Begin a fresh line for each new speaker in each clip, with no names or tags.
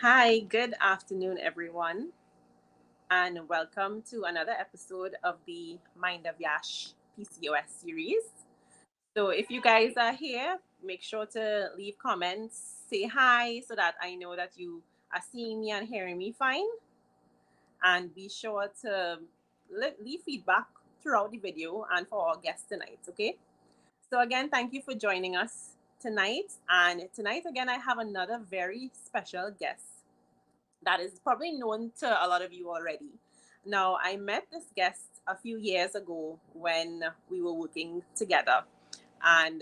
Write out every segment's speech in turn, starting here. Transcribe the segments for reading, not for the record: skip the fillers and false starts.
Hi, good afternoon, everyone, and welcome to another episode of the Mind of Yash PCOS series. So, if you guys are here, make sure to leave comments, say hi so that I know that you are seeing me and hearing me fine, and be sure to leave feedback throughout the video and for our guests tonight, okay? So, again, thank you for joining us tonight. And tonight, again, I have another very special guest that is probably known to a lot of you already. Now, I met this guest a few years ago when we were working together, and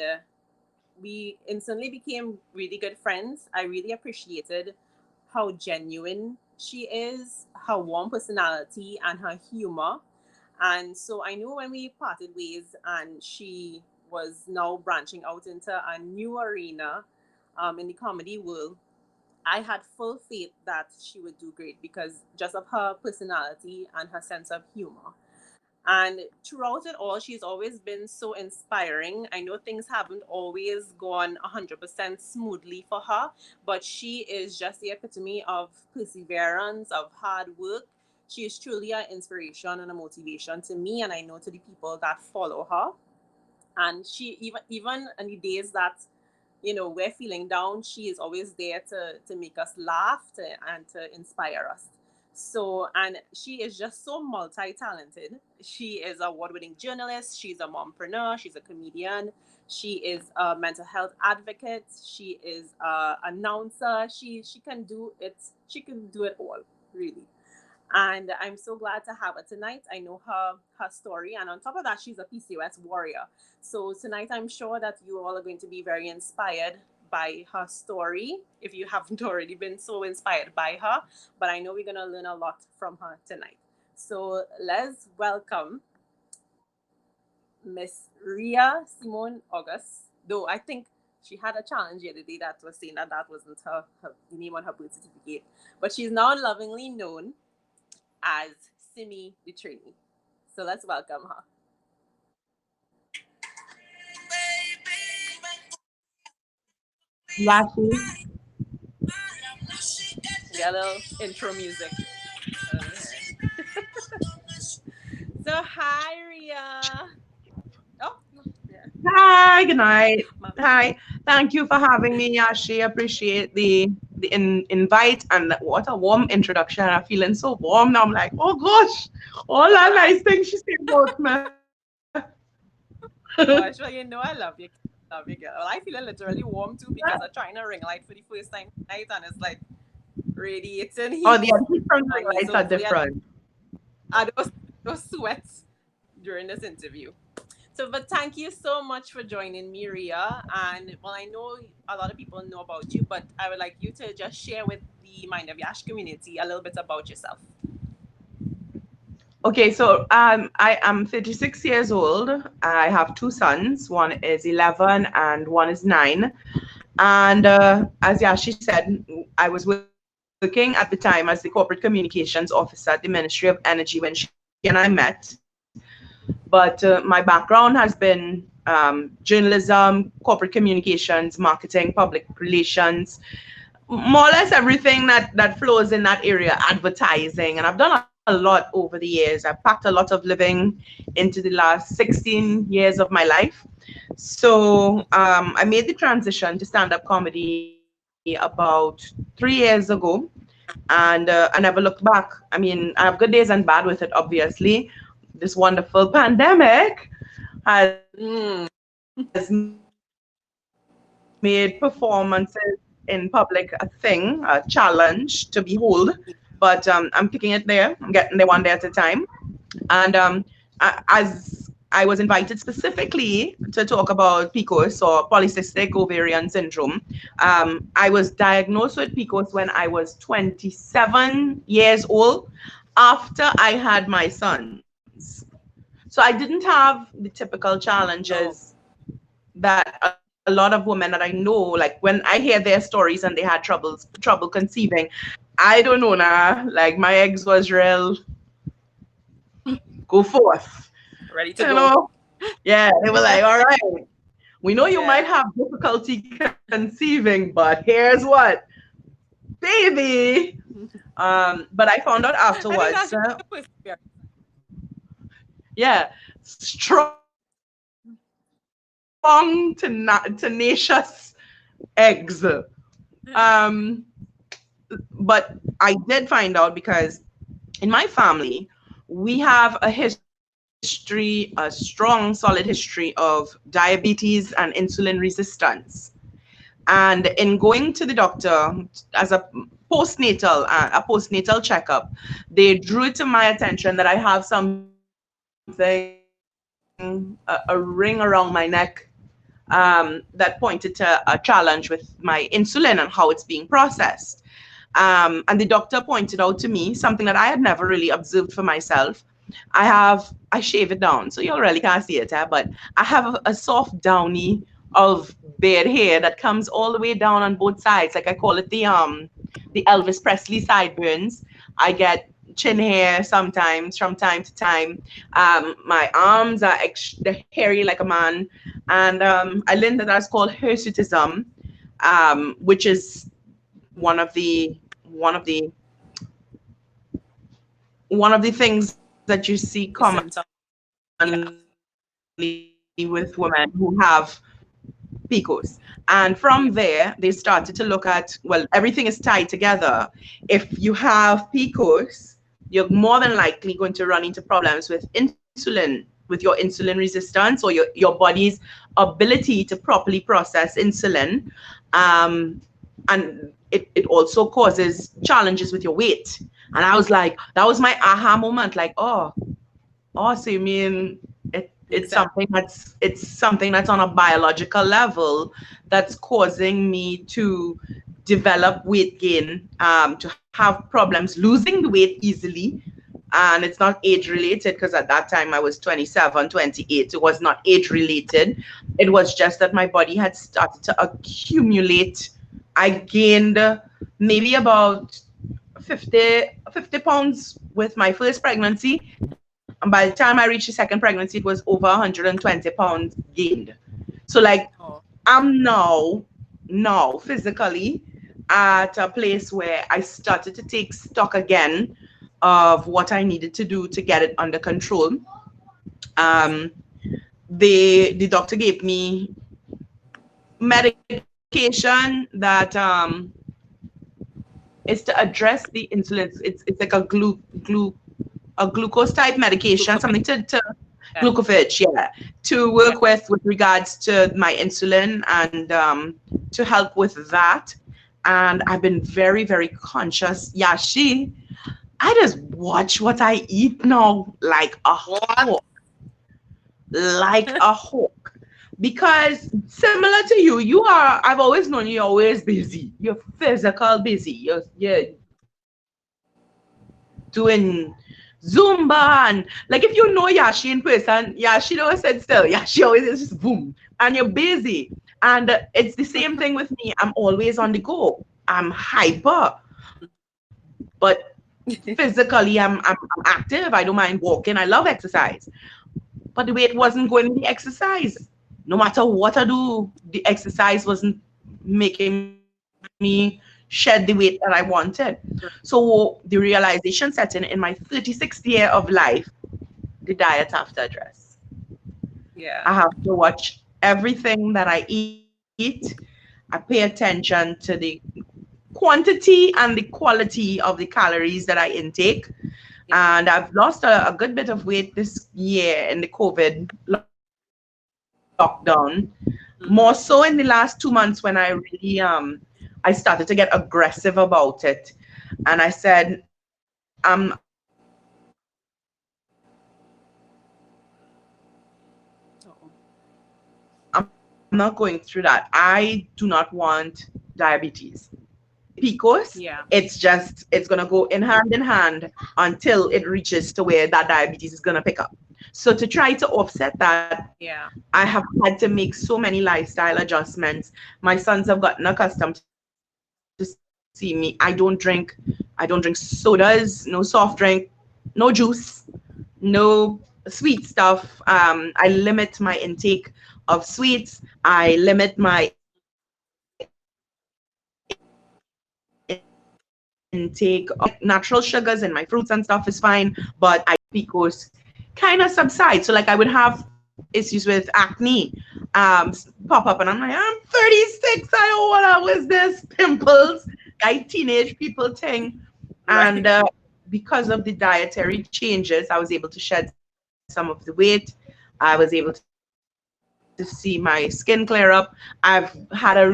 we instantly became really good friends. I really appreciated how genuine she is, her warm personality, and her humor. And so I knew when we parted ways and she was now branching out into a new arena in the comedy world, I had full faith that she would do great because just of her personality and her sense of humor. And throughout it all, she's always been so inspiring. I know things haven't always gone 100% smoothly for her, but she is just the epitome of perseverance, of hard work. She is truly an inspiration and a motivation to me, and I know to the people that follow her. And she, even in the days that we're feeling down, she is always there to make us laugh and to inspire us. So, and she is just so multi-talented. She is a award-winning journalist, she's a mompreneur, she's a comedian, she is a mental health advocate, she is a announcer, she can do it, she can do it all, really. And I'm so glad to have her tonight. I know her story, and on top of that, she's a PCOS warrior. So tonight, I'm sure that you all are going to be very inspired by her story, if you haven't already been so inspired by her. But I know we're going to learn a lot from her tonight. So let's welcome Miss Rhea Simone Auguste. Though I think she had a challenge the other day that was saying that that wasn't her name on her birth certificate. But she's now lovingly known as Simmy De Trini. So let's welcome her.
Yashi.
We got a little intro music. So hi Rhea. Oh yeah.
Hi, good night. Hi. Thank you for having me, Yashi. Appreciate the invite and what a warm introduction. I'm feeling so warm now. I'm like, oh gosh, all that nice things she said about me.
Gosh, well, I love you. Love you, girl. Well, I feeling literally warm too because I'm trying to ring light for the first time tonight and it's like radiating
Oh,
heat
the heat from the
on me.
lights
So
are
hopefully
different.
I don't sweat during this interview. So, but thank you so much for joining me, Rhea. And well, I know a lot of people know about you, but I would like you to just share with the Mind of Yash community a little bit about yourself.
Okay, so I am 36 years old. I have two sons. One is 11 and one is 9. And as Yashi said, I was working at the time as the corporate communications officer at the Ministry of Energy when she and I met. But my background has been journalism, corporate communications, marketing, public relations, more or less everything that flows in that area, advertising. And I've done a lot over the years. I've packed a lot of living into the last 16 years of my life. So I made the transition to stand-up comedy about 3 years ago, and I never looked back. I mean, I have good days and bad with it, obviously. This wonderful pandemic has made performances in public a thing, a challenge to behold. But I'm kicking it there. I'm getting there one day at a time. And as I was invited specifically to talk about PCOS or polycystic ovarian syndrome, I was diagnosed with PCOS when I was 27 years old after I had my sons. So I didn't have the typical challenges
Oh,
that a lot of women that I know, like when I hear their stories and they had trouble conceiving, I don't know now. Like my eggs was real go forth,
ready to
you
go.
know. Yeah, they were like, all right, we know you might
Yeah.
have difficulty conceiving, but here's what. baby. But I found out
I think
afterwards.
that's the perseverance.
Yeah, strong, tenacious eggs. Um, but I did find out because in my family, we have a history, a strong, solid history of diabetes and insulin resistance. And in going to the doctor as a postnatal checkup, they drew it to my attention that I have something, a ring around my neck, that pointed to a challenge with my insulin and how it's being processed. And the doctor pointed out to me something that I had never really observed for myself. I shave it down, so you really can't see it, but I have a soft downy of beard hair that comes all the way down on both sides. Like I call it the Elvis Presley sideburns. I get chin hair sometimes from time to time. My arms are they're hairy like a man, and I learned that that's called hirsutism, which is one of the one of the one of the things that you see
The symptom.
commonly with women who have PCOS. And from there, they started to look
Yeah.
at, well, everything is tied together. If you have PCOS, you're more than likely going to run into problems with insulin, with your insulin resistance, or your body's ability to properly process insulin. And it also causes challenges with your weight. And I was like, that was my aha moment, like, oh, so you mean
Exactly.
it's something that's on a biological level that's causing me to develop weight gain, to have problems losing the weight easily. And it's not age related, because at that time I was 27, 28. It was not age related. It was just that my body had started to accumulate. I gained maybe about 50 pounds with my first pregnancy, and by the time I reached the second pregnancy, it was over 120 pounds gained. So like,
Oh,
I'm now physically at a place where I started to take stock again of what I needed to do to get it under control. Um, the doctor gave me medication that is to address the insulin. It's like a glucose type medication,
glucose.
something to
Yeah.
glucophage, yeah, to
Yeah.
work with regards to my insulin, and to help with that. And I've been very, very conscious. Yeah, I just watch what I eat now like a
What?
hawk, like a hawk. Because similar to you, I've always known you're always busy. You're physical busy. You're doing Zumba, and like, if you know Yashi in person, Yashi don't sit still. Yashi always is just boom, and you're busy. And it's the same thing with me. I'm always on the go. I'm hyper, but physically I'm active. I don't mind walking. I love exercise. But the weight wasn't going with the exercise. No matter what I do, the exercise wasn't making me shed the weight that I wanted. So the realization set in my 36th year of life, the diet I have to address. I
Yeah.
have to watch everything that I eat. I pay attention to the quantity and the quality of the calories that I intake.
Yeah.
And I've lost a good bit of weight this year in the COVID lockdown, more so in the last 2 months, when I really I started to get aggressive about it. And I said, I'm not going through that.
Oh.
I do not want diabetes. The PCOS,
Yeah.
it's gonna go in hand until it reaches to where that diabetes is gonna pick up. So to try to offset that,
Yeah.
I have had to make so many lifestyle adjustments. My sons have gotten accustomed to see me. I don't drink sodas, no soft drink, no juice, no sweet stuff. I limit my intake of sweets. I limit my intake of intake of natural sugars in my fruits and stuff is fine, but PCOS kind of subside. So like I would have issues with acne pop up, and I'm like, I'm 36. I don't wanna was this pimples, like teenage people thing.
Right.
And because of the dietary changes, I was able to shed some of the weight. I was able to see my skin clear up. I've had a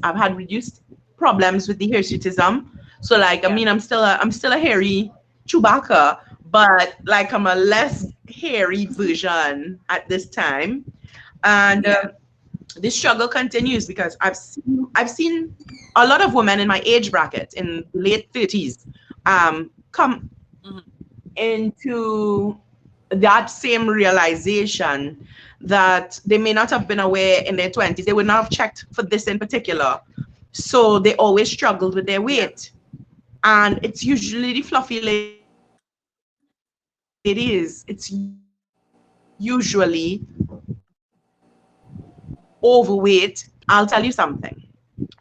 I've had reduced problems with the hirsutism. So like, I mean,
Yeah.
I'm still a hairy Chewbacca, but like I'm a less hairy version at this time. And
Yeah.
this struggle continues because I've seen a lot of women in my age bracket in late 30s come
Mhm.
into that same realization that they may not have been aware in their 20s. They would not have checked for this in particular. So they always struggled with their
Yeah.
weight. And it's usually the fluffy ladies. It's usually overweight. I'll tell you something.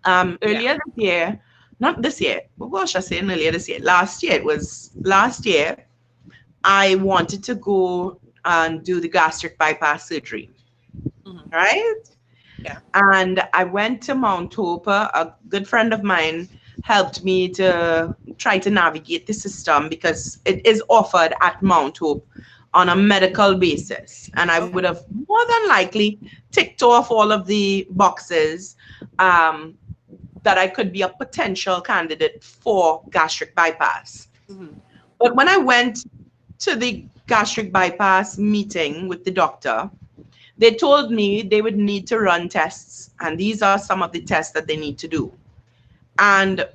Yeah.
Earlier this year, not this year, what was I saying earlier this year? Last year, it was last year, I wanted to go and do the gastric bypass surgery,
Mhm.
right?
Yeah.
And I went to Mount Hope. A good friend of mine helped me to try to navigate the system because it is offered at Mount Hope on a medical basis. And I would
Okay.
have more than likely ticked off all of the boxes um, that I could be a potential candidate for gastric bypass.
Mhm.
But when I went to the gastric bypass meeting with the doctor, they told me they would need to run tests, and these are some of the tests that they need to do. And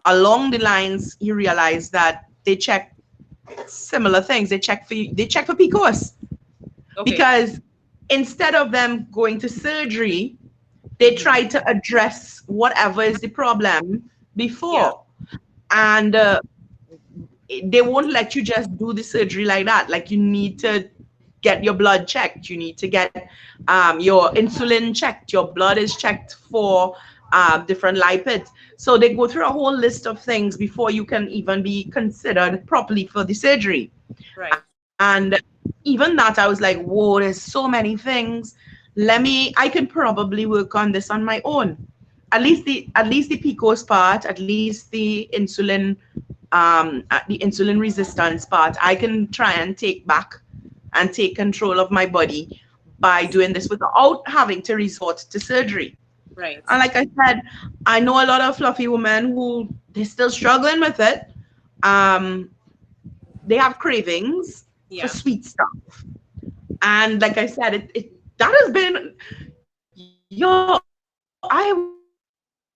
along the lines, you realize that they check similar things. They check for PCOS
Okay.
because instead of them going to surgery, they
Mhm.
try to address whatever is the problem
Yeah.
before. And they won't let you just do the surgery like that. Like you need to get your blood checked. You need to get your insulin checked. Your blood is checked for different lipids. So they go through a whole list of things before you can even be considered properly for the surgery.
Right.
And even that, I was like, whoa, there's so many things. I can probably work on this on my own. At least the PCOS part, at least the insulin resistance part, I can try and take back and take control of my body by doing this without having to resort to surgery.
Right.
And like I said, I know a lot of fluffy women who they're still struggling with it. Um, they have cravings for
Yeah.
sweet stuff. And like I said, it that has been I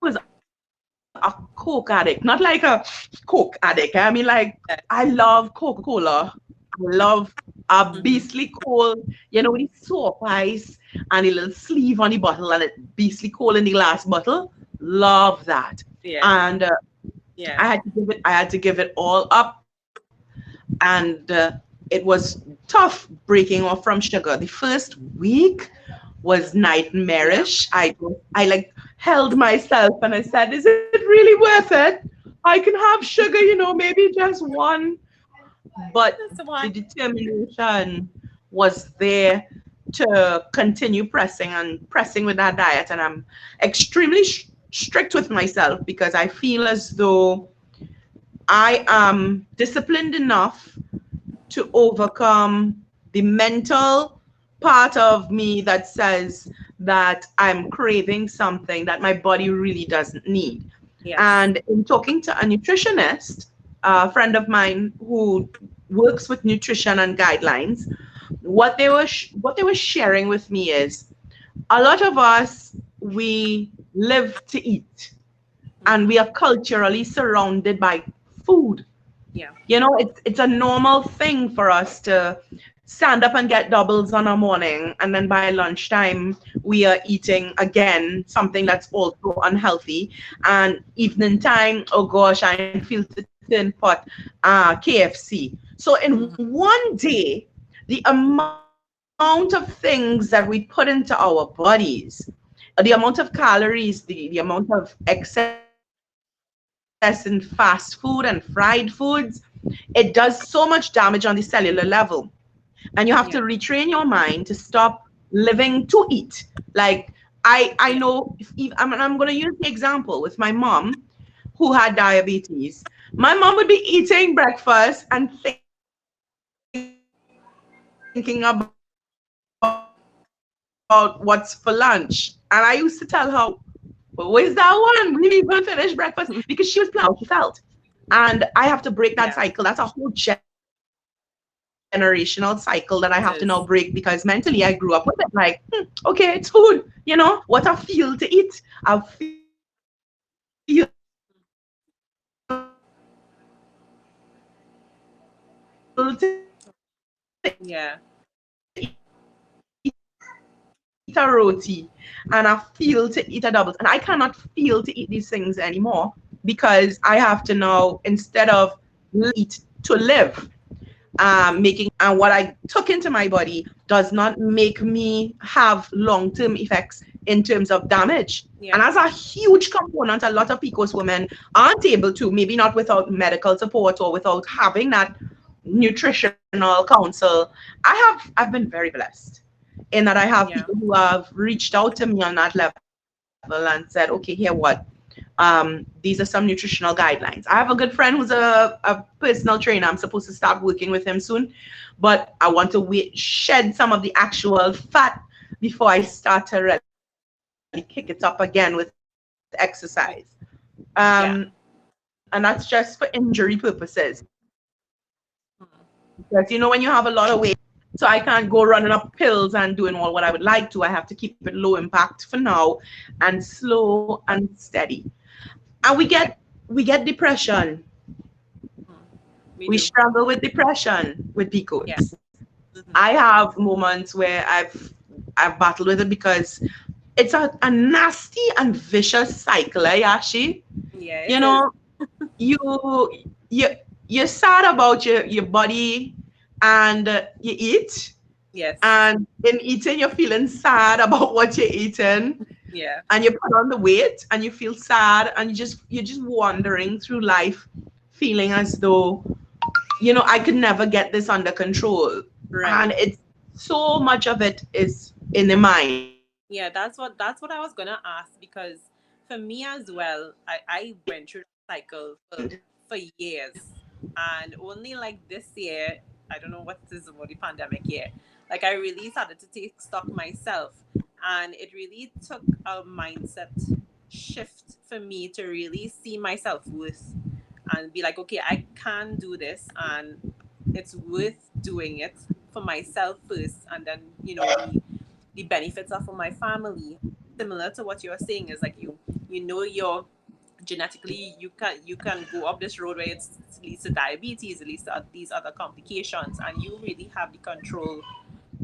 was a Coke addict, not like a Coke addict. I mean, like I
Yeah.
love Coca-Cola. I love a beastly
Mhm.
cold, with the soap ice and a little sleeve on the bottle and it beastly cold in the glass bottle. Love that.
Yeah.
And
Yeah.
I had to give it all up, and it was tough breaking off from sugar. The first week was
Yeah.
nightmarish. I like held myself and I said, "Is it really worth it? I can have sugar, maybe just one." But
That's the
the
one.
determination was there to continue pressing with that diet, and I'm extremely strict with myself because I feel as though I am disciplined enough to overcome the mental part of me that says that I'm craving something that my body really doesn't need.
Yes.
And in talking to a nutritionist, a friend of mine who works with nutrition and guidelines, what they were sharing with me is a lot of us, we live to eat, and
Mhm.
we are culturally surrounded by food.
Yeah.
It's a normal thing for us to stand up and get doubles on a morning, and then by lunchtime we are eating again something
Yeah.
that's also unhealthy. And evening time, oh gosh, I feel to thin pot KFC. So in
Mhm.
one day, the amount of things that we put into our bodies is the amount of calories, the amount of excess in fast food and fried foods, it does so much damage on the cellular level. And you have to retrain your mind to
Yeah.
stop living to eat. Like I know, if, I'm going to use the example with my mom who had diabetes. My mom would be eating breakfast and thinking about what's for lunch. And I used to tell her, well, where's that one? We didn't even finish breakfast because she was planning how she felt. And I have to break that cycle. That's a whole generational cycle that I have to now
Yeah.
break because mentally I grew up with it. Like, okay,
It
it's food,
is.
okay, it's food. What I feel to eat, I feel to eat a double. And I cannot feel to eat a roti and I feel
Yeah.
to eat these things anymore because I have to now, instead of living to eat, to live. And what I took into my body does not make me have long-term effects in terms of damage. And as a huge component, a lot of PCOS women aren't able to,
Yeah.
maybe not without medical support or without having that nutritional counsel. I've been very blessed in that I have people who have reached out to me on that level and said, okay, here what, these are some nutritional guidelines. I have a good friend who's a personal trainer. I'm supposed to start working with him soon, but I want to shed some of the actual fat before I start to really kick it up again with exercise. Um, and that's
Yeah.
just for injury purposes. Because when you have a lot of weight, so I can't go running up pills and doing all what I would like to. I have to keep it low impact for now and slow and steady. And we get depression.
Mm.
We
We do.
struggle with depression with
Yeah.
PCOS. I
Hmm.
have moments where I've battled with it because it's a nasty and vicious cycle, Yashi.
Yeah,
You
it is.
know, you you you're sad about your body and you eat,
Yes.
and in eating you're feeling sad about what you're eating,
Yeah.
and you put on the weight and you feel sad, and you're just wandering through life feeling as though, I could never get this under control. And
Right.
it's so much of it is in the mind.
Yeah, that's what I was gonna ask because for me as well, I went through that cycle for years, and only like this year, I don't know what this is about the pandemic year, like I really started to take stock myself, and it really took a mindset shift for me to really see my self worth and be like, okay, I can do this, and it's worth doing it for myself first, and then the benefits are for my family. Similar to what you're saying is like you're genetically you can go up this road where it leads to diabetes, it leads to these other complications, and you really have the control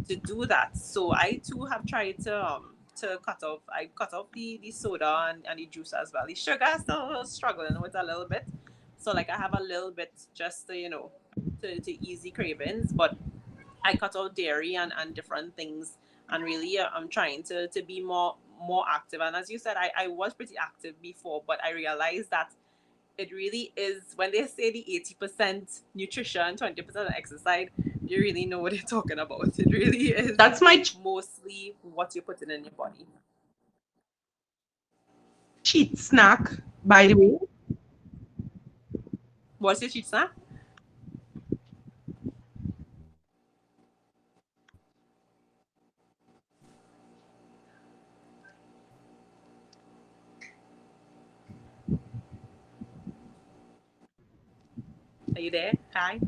to do that. So I too have tried to cut off. I cut off the soda and the juice as well. The sugar I'm still struggling with a little bit. So like I have a little bit just to to ease the cravings, but I cut out dairy and different things, and really I'm trying to be more active. And as you said, I was pretty active before, but I realized that it really is when they say the 80% nutrition, 20% exercise, you really know what they're talking about. It really is
That's my
mostly what you're putting in your body.
cheat snack, by the way.
What's your cheat snack? Are you there? Hi.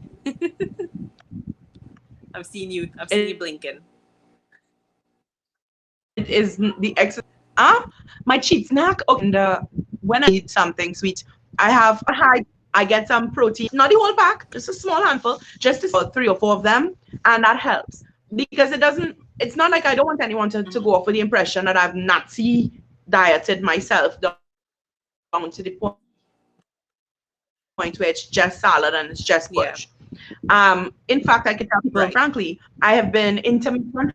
I'm seeing you. I'm seeing you blinking.
It is the my cheat snack. Okay, and when I need something sweet, I get some protein, not the whole pack, just a small handful, just to 3 or 4 of them, and that helps because it's not like I don't want anyone to go off with the impression that I've Nazi dieted myself down to the point where it's just salad and it's just porridge. In fact, I can
Yeah.
tell people frankly, I have been
Right.
intermittent fasting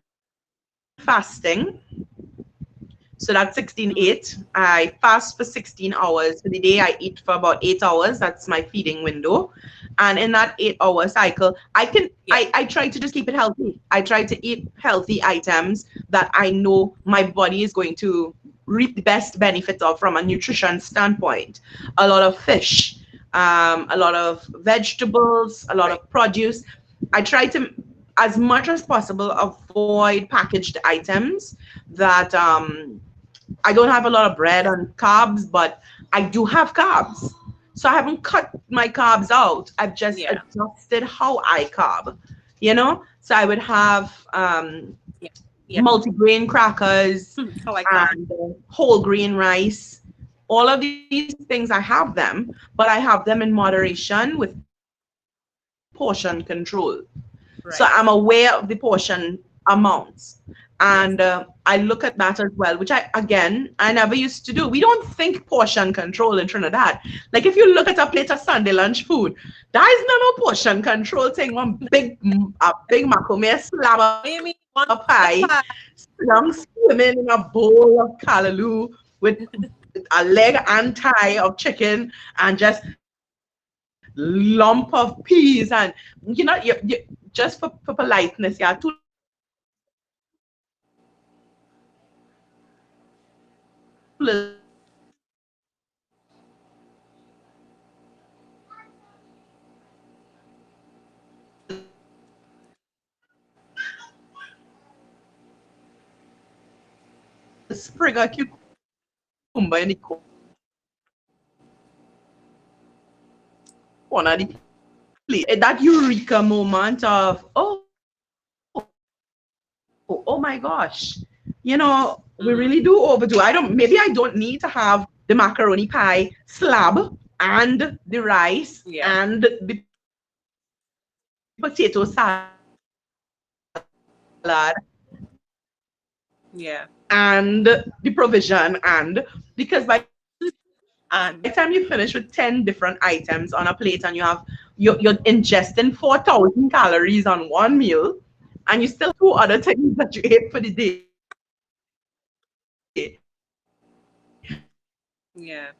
for the last 2 years. So that's 16:8. I fast for 16 hours. For the day, I eat for about 8 hours. That's my feeding window. And in that 8 hour cycle,
Yeah.
I try to just keep it healthy. I try to eat healthy items that I know my body is going to reap the best benefits of from a nutrition standpoint. A lot of fish, a lot of vegetables, a lot
Right.
of produce. I try to, as much as possible, avoid packaged items that I don't have a lot of bread and carbs, but I do have carbs. So I haven't cut my carbs out. I've just
Yeah.
adjusted how I carb, you know? So I would have
Yeah. Yeah.
multigrain crackers
How I come.
and whole grain rice. All of these things, I have them, but I have them in moderation with portion control. So I'm aware of the
Right.
portion amounts. And I
Yes.
look at that as well, which I never used to do. We don't think portion control in Trinidad. Like if you look at a plate of Sunday lunch food, that is not no portion control thing. A big macrame slab of
I mean,
pie,
one the
I'm
pie.
swimming in a bowl of callaloo with a leg and thigh of chicken and just lump of peas and just for politeness, yeah, 2 little spoons of sprig of cucumber in the corner of the plate. That eureka moment of, oh my gosh, we really do overdo.
Mm-hmm.
Maybe I don't need to have the macaroni pie slab and the rice
Yeah.
and the potato salad and
Yeah.
the provision because by the time you finish with 10 different
And
items on a plate and you're ingesting 4,000 calories on one meal and you still have 2 other things that you ate for the day,
yeah.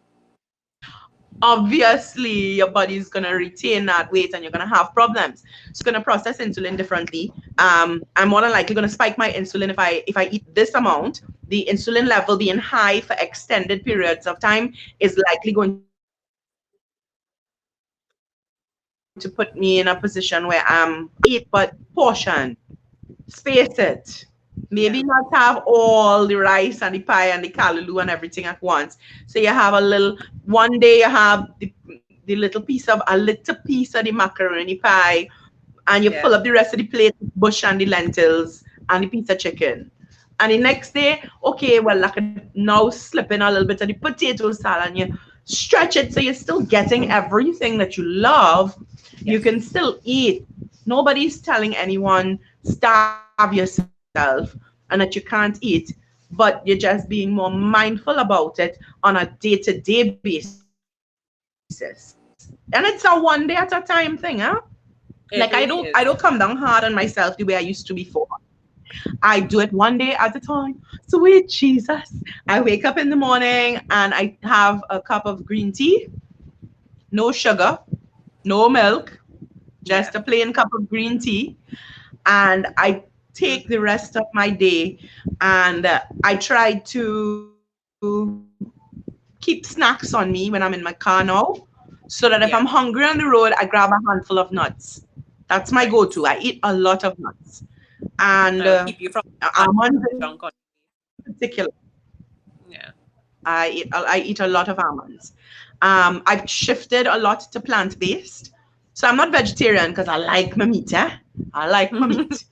obviously your body is going to retain that weight and you're going to have problems. So it's going to process insulin differently. I'm more than likely going to spike my insulin if I eat this amount. The insulin level being high for extended periods
Mm-hmm.
of time is likely going to put me in a position where I'm eat, but portion. Space it. Maybe not have all the
Yeah.
rice and the pie and the callaloo and everything at once. So you have one day you have the little piece of a little piece of the macaroni pie and you fill up the rest of the plate
Yeah.
with bush and the lentils and the piece of chicken. And the next day, okay, well, I could now slip in a little bit of the potato salad and you stretch it so you're still getting everything that you love. You can
Yes.
still eat. Nobody's telling anyone starve yourself and that you can't eat, but you're just being more mindful about it on a day-to-day basis. And it's a one day at a time thing, huh? Like I don't come down
It
hard
really
on
is.
myself the way I used to before. I do it one day at a time. Sweet Jesus. I wake up in the morning and I have a cup of green tea, no sugar, no milk, just a
Yeah.
plain cup of green tea. And I take the
Mm-hmm.
rest of my day and I try to keep snacks on me when I'm in my car now so that if I'm hungry on the
Yeah.
road, I grab a handful of nuts. That's my go-to. I
Right.
eat a lot of nuts and
It'll keep you from bad
almonds in
junk on.
particular.
Yeah.
I eat a lot of almonds. I've shifted a lot to plant based. So I'm not vegetarian because I like my meat. I like my meat.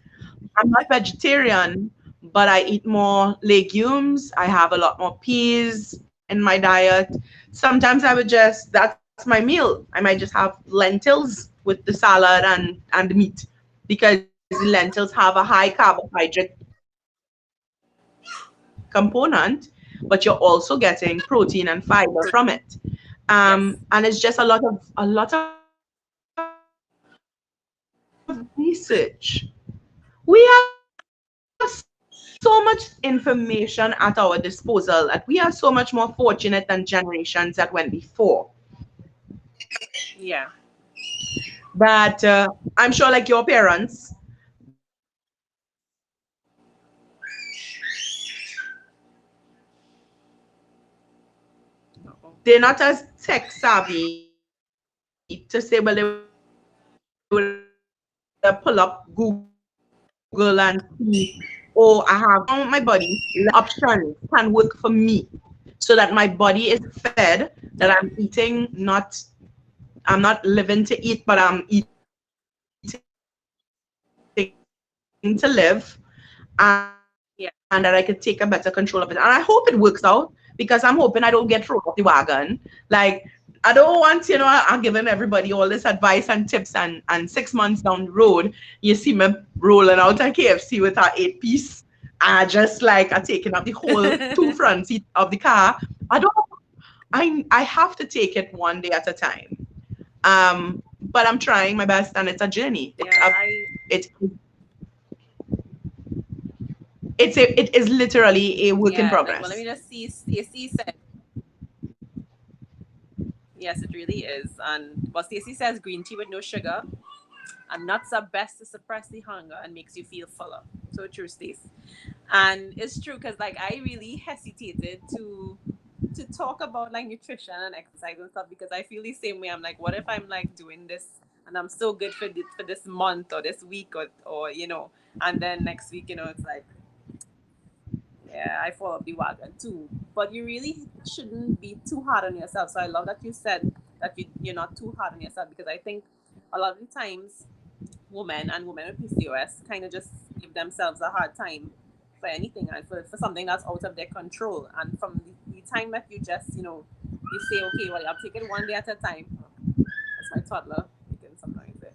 I'm not vegetarian, but I eat more legumes. I have a lot more peas in my diet. Sometimes I would just, that's my meal. I might just have lentils with the salad and the meat because the lentils have a high carbohydrate component, but you're also getting protein and fiber from it. And it's just a lot of research. We have so much research. so much information at our disposal that we are so much more fortunate than generations that went before.
Yeah.
But I'm sure, like your parents,
Uh-oh.
they're not as tech savvy to say, well, they would have pull up Google and see, oh, I have now my body less options can work for me, so that my body is fed, that I'm eating,
Yeah.
I'm not living to eat, but I'm eating to live, and that I could take a better control of it. And I hope it works out because I'm
Yeah.
hoping I don't get thrown off the wagon. Like, I don't want, I give everybody all this advice and tips, and 6 months down the road, you see me rolling out a KFC with our 8 piece. Just like I taking up the whole two front seat of the car. I don't, I have to take it one day at a time. But I'm trying my best, and it's a journey.
Yeah. I.
It it is literally a work in
Yeah. Like, well, let me
progress.
just see. Stacey said, yes, it really is. And well, Stacey says green tea with no sugar and nuts are best to suppress the hunger and makes you feel fuller. So true, Stacey. And it's true because like I really hesitated to talk about like nutrition and exercise and stuff because I feel the same way. I'm like, what if I'm like doing this and I'm so good for this month or this week or and then next week it's like, yeah, I fall off the wagon too. But you really shouldn't be too hard on yourself. So I love that you said that you're not too hard on yourself because I think a lot of the times women with PCOS kind of just give themselves a hard time for anything and for something that's out of their control. And from the time that you just, you say, okay, well, I'll take it one day at a time. Oh, that's my toddler making some noise there.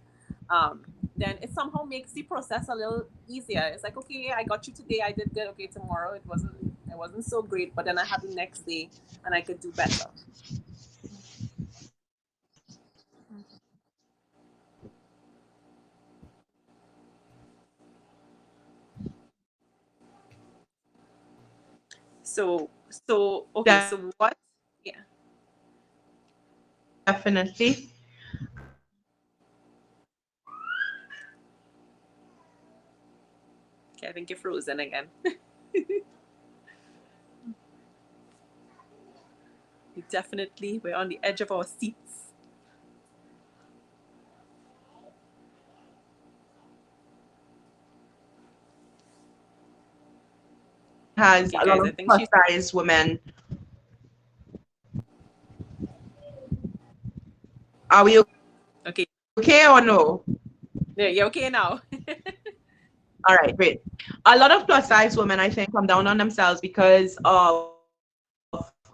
Then it somehow makes the process a little easier. It's like, okay, I got you today, I did good. Okay, tomorrow it wasn't so great, but then I have the next day and I could do better. So okay, so what? Yeah.
Definitely.
Okay, I think you're frozen again. Definitely, we're on the edge of our seats.
Has
Okay,
a lot
guys,
of
I think
plus
she's
size women. Are we
okay.
okay or no?
Yeah, you're okay now.
All right, great. A lot of plus size women, I think, come down on themselves because of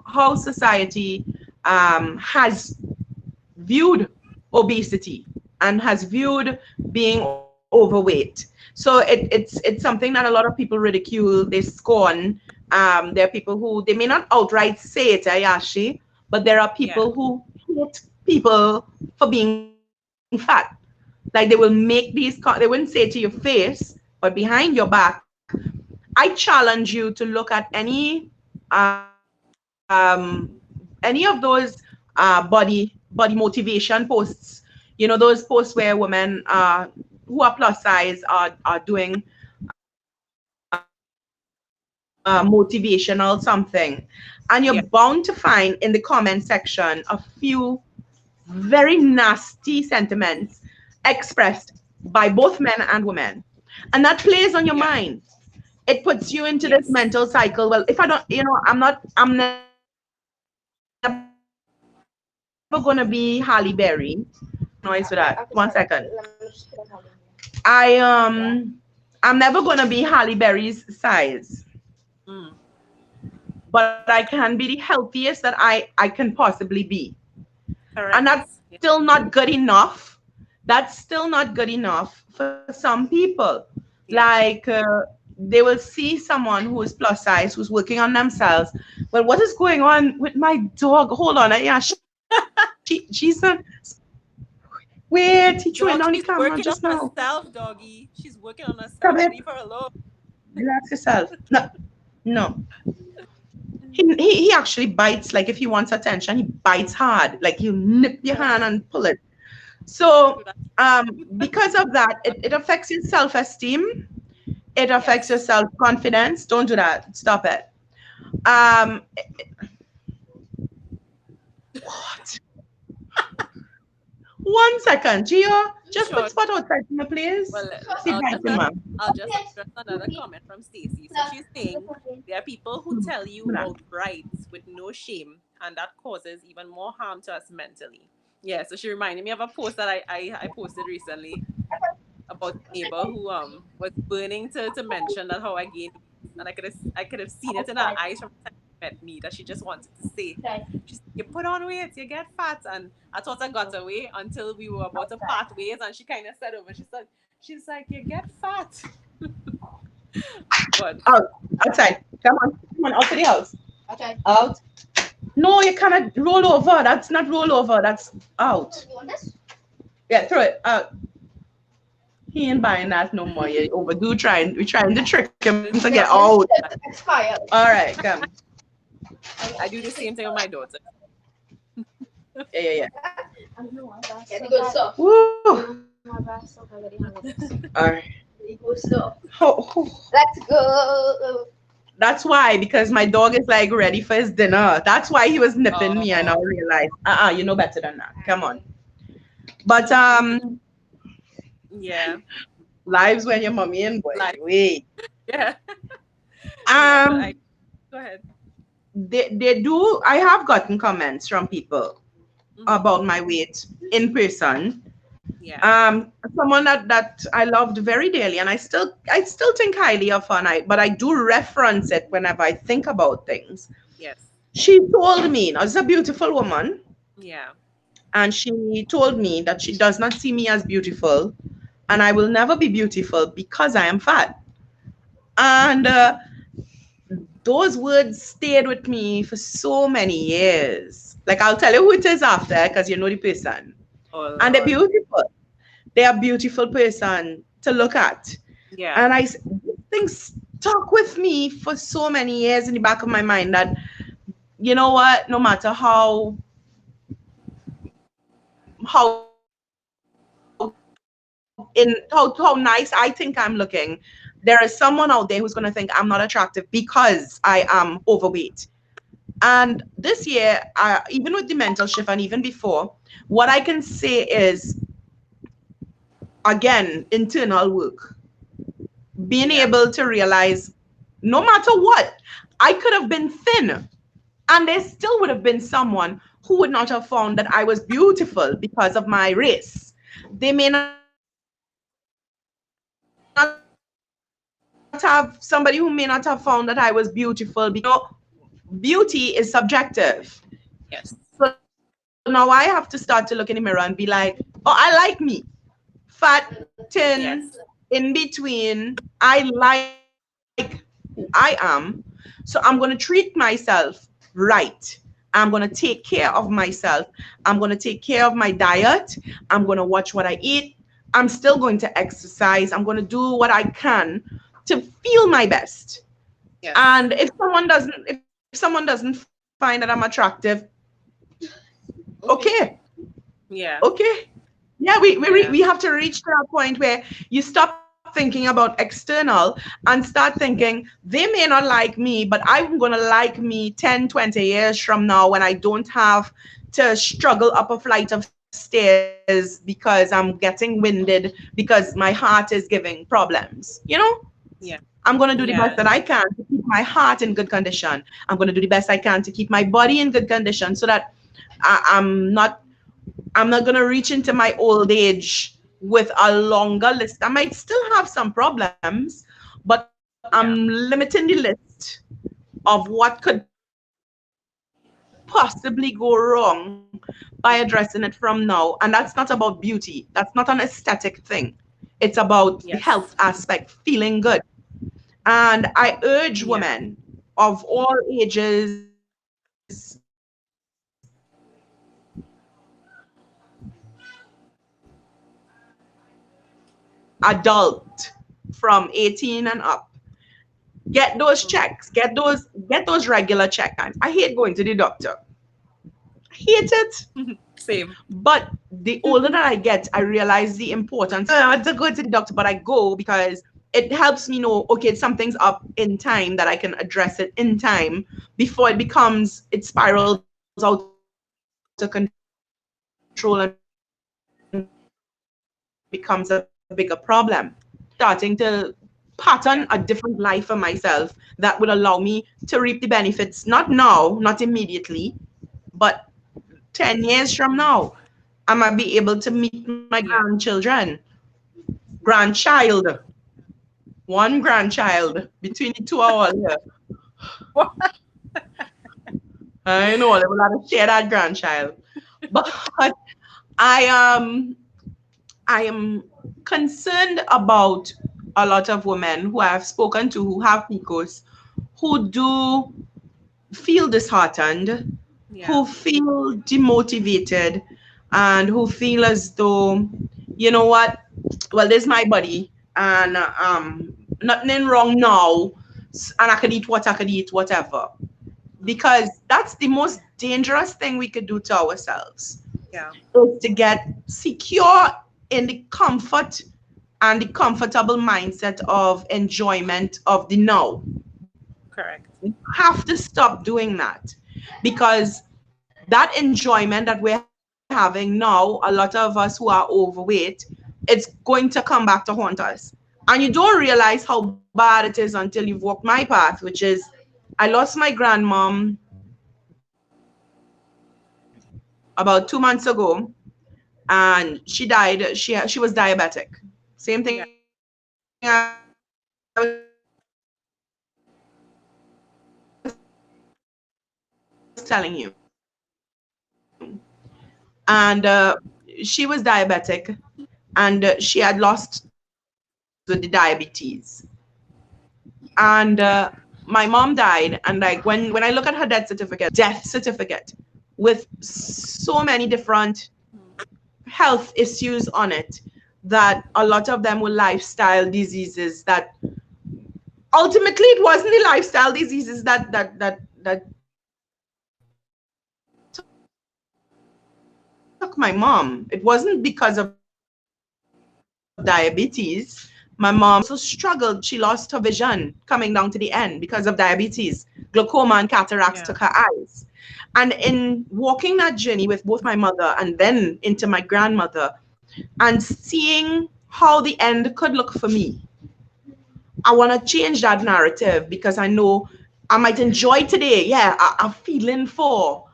how society has viewed obesity and has viewed being overweight. So it's something that a lot of people ridicule, they scorn. There are people who they may not outright say it, Ayashi, but there are
Yeah,
people who hate people for being fat. Like they will make these, they wouldn't say it to your face, but behind your back. I challenge you to look at any of those body motivation posts. You know, those posts where women who are plus size are doing motivational something, and you're bound to find in the comment
yeah,
section a few very nasty sentiments expressed by both men and women. And that plays on your mind.
yeah,
It puts you into this mental
yes.
cycle. Well, if I don't, I'm never going to be Halle Berry. I make some noise for that. One second. I'm never going to be Halle Berry's size,
Mm,
but I can be the healthiest that I can possibly be. And
correct.
that's
Yeah,
still not good enough. That's still not good enough for some people.
yeah.
Like they will see someone who is plus size, who's working on themselves. Well, what is going on with my dog? Hold on. Yeah, she's a, wait, he threw it down
Dog,
the
she's
camera
working
just
on
now.
herself, doggy. She's working on
Stop
herself.
it.
Leave her alone.
Relax yourself. No, no. He actually bites, like if he wants attention, he bites hard. Like he'll nip your hand and pull it. So because of that, it affects your self-esteem. It affects your
Yes.
self-confidence. Don't do that. Stop it. Um, what? 1 second, Gio. Just put
Sure.
spot outside for me, please.
Well,
See biting, ma'am.
I'll just address another comment from Stacy. So she's saying there are people who tell you outright with no shame, and that causes even more harm to us mentally. Yeah. So she reminded me of a post that I posted recently about a neighbor who was burning to mention that how I gained weight, and I could have seen it in her eyes from the time she met me that she just wanted to say. She said, "You put on weight, you get fat," and I thought I got away until we were about to part ways, and she kind of said over. She's like, "You get fat," but
Out. Outside. Come on, out to the house. Out. No, you cannot roll over. That's not roll over. That's out. Yeah, throw it out. He ain't buying that no more. You overdo trying. We're trying to trick him to get out. All right, come.
I do the same thing with my daughter.
Yeah. Woo. All right.
Let's go.
That's why, because my dog is like ready for his dinner. That's why he was nipping me. I now
Oh,
realize. You know better than that. Come on. But
yeah,
lives when your mommy and boy.
like
Wait.
yeah, yeah. But
Um,
I go ahead.
they do. I have gotten comments from people
Hmm.
about my weight in person.
Yeah.
Someone that I loved very dearly, and I still think highly of her, but I do reference it whenever I think about things.
Yes.
She told me, now she's a beautiful woman,
Yeah.
and she told me that she does not see me as beautiful, and I will never be beautiful because I am fat. And those words stayed with me for so many years. Like I'll tell you who it is after, because you know the person,
Oh
and they're
Lord.
beautiful. They are a beautiful person to look at.
Yeah.
And this thing stuck with me for so many years in the back of my mind that, you know what, no matter how nice I think I'm looking, there is someone out there who's going to think I'm not attractive because I am overweight. And this year, even with the mental shift and even before, what I can say is, again, internal work, being
Yeah.
able to realize no matter what, I could have been thin, and there still would have been someone who would not have found that I was beautiful because of my race. They may not have somebody who may not have found that I was beautiful because of my age. Somebody who may not have found that I was beautiful because, beauty is subjective.
Yes.
So now I have to start to look in the mirror and be like, oh, I like me. Fat, thin,
Yes.
in between. I like who I am. So I'm going to treat myself right. I'm going to take care of myself. I'm going to take care of my diet. I'm going to watch what I eat. I'm still going to exercise. I'm going to do what I can to feel my best.
Yes.
And if someone doesn't find that I'm attractive, okay,
Yeah.
okay. Yeah, we
Yeah.
have to reach to that point where you stop thinking about external and start thinking they may not like me, but I'm going to like me 10, 20 years from now when I don't have to struggle up a flight of stairs because I'm getting winded because my heart is giving problems.
Yeah.
I'm going to do the best that
Yeah.
I can to keep my heart in good condition. I'm going to do the best I can to keep my body in good condition so that I'm not going to reach into my old age with a longer list. I might still have some problems, but I'm
Yeah.
limiting the list of what could possibly go wrong by addressing it from now. And that's not about beauty. That's not an aesthetic thing. It's about the health aspect, feeling good.
Yes.
And I urge women of
Yeah.
all ages, adult from 18 and up, Get those checks. Get those regular check times. I hate going to the doctor. I hate it.
Same.
But the older that I get, I realize the importance. I don't go to the doctor, but I go because it helps me know, okay, something's up in time that I can address it in time before it spirals out of control and becomes a bigger problem. Starting to pattern a different life for myself that would allow me to reap the
Yeah.
benefits, not now, not immediately, but 10 years from now. I might be able to meet my grandchildren, grandchild,
Yeah.
one grandchild between the two of us here. I know they will have to share that grandchild. But I I am concerned about a lot of women who I have spoken to who have PCOS who do feel disheartened,
Yeah.
who feel demotivated, and who feel as though, you know what, well, there's my body, and nothing wrong now, and I could eat what I could eat, whatever. Because that's the most dangerous thing we could do to ourselves,
Yeah.
is to get secure in the comfort and the comfortable mindset of enjoyment of the now.
Correct.
Have to stop doing that, because that enjoyment that we're having now, a lot of us who are overweight, it's going to come back to haunt us. And you don't realize how bad it is until you've walked my path, which is I lost my grandmom about 2 months ago, and she died. She was diabetic. Same thing
Yeah.
I was telling you. She was diabetic, and she was diabetic, and she had lost 2 kilos with the diabetes. And
Yeah.
my mom died, and like when I look at her death certificate with so many different health issues on it, that a lot of them were lifestyle diseases, that ultimately it wasn't the lifestyle diseases that took my mom. It wasn't because of diabetes. My mom also struggled. She lost her vision coming down to the end because of diabetes. Coming down to the end because of diabetes. Glaucoma and cataracts took her eyes. And in walking that journey with both my mother and then into my grandmother, and seeing how the end could look for me, I want to change that narrative, because I know I might enjoy today. Yeah, I'm feeling for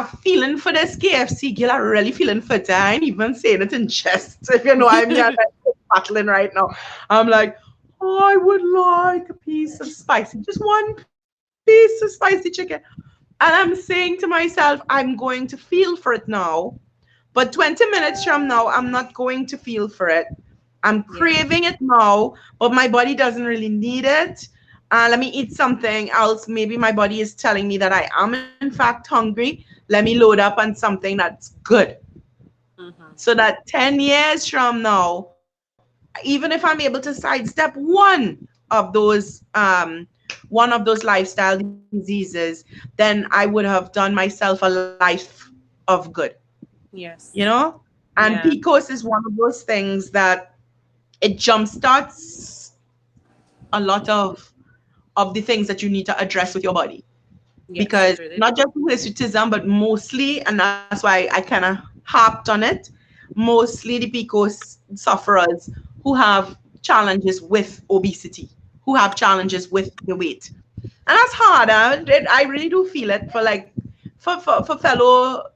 this KFC girl. I really feeling for it. I ain't even saying it in jest. If you know what I mean, I'm like battling right now. I'm like, oh, I would like a piece of spicy, just one piece of spicy chicken. And I'm saying to myself, I'm going to feel for it now. But 20 minutes from now, I'm not going to feel for it. I'm
Yeah.
craving it now, but my body doesn't really need it. Let me eat something else. Maybe my body is telling me that I am, in fact, hungry. Let me load up on something that's good.
Mm-hmm.
So that 10 years from now, even if I'm able to sidestep one of those lifestyle diseases, then I would have done myself a life of good, you
Yes.
know? And
Yeah.
PCOS is one of those things that it jumpstarts a lot of the things that you need to address with your body,
Yes, it
because
really
not
does.
just hirsutism, but mostly, and that's why I kind of harped on it, mostly the PCOS sufferers who have challenges with obesity, who have challenges with the weight. And that's hard. I really do feel it for like for fellow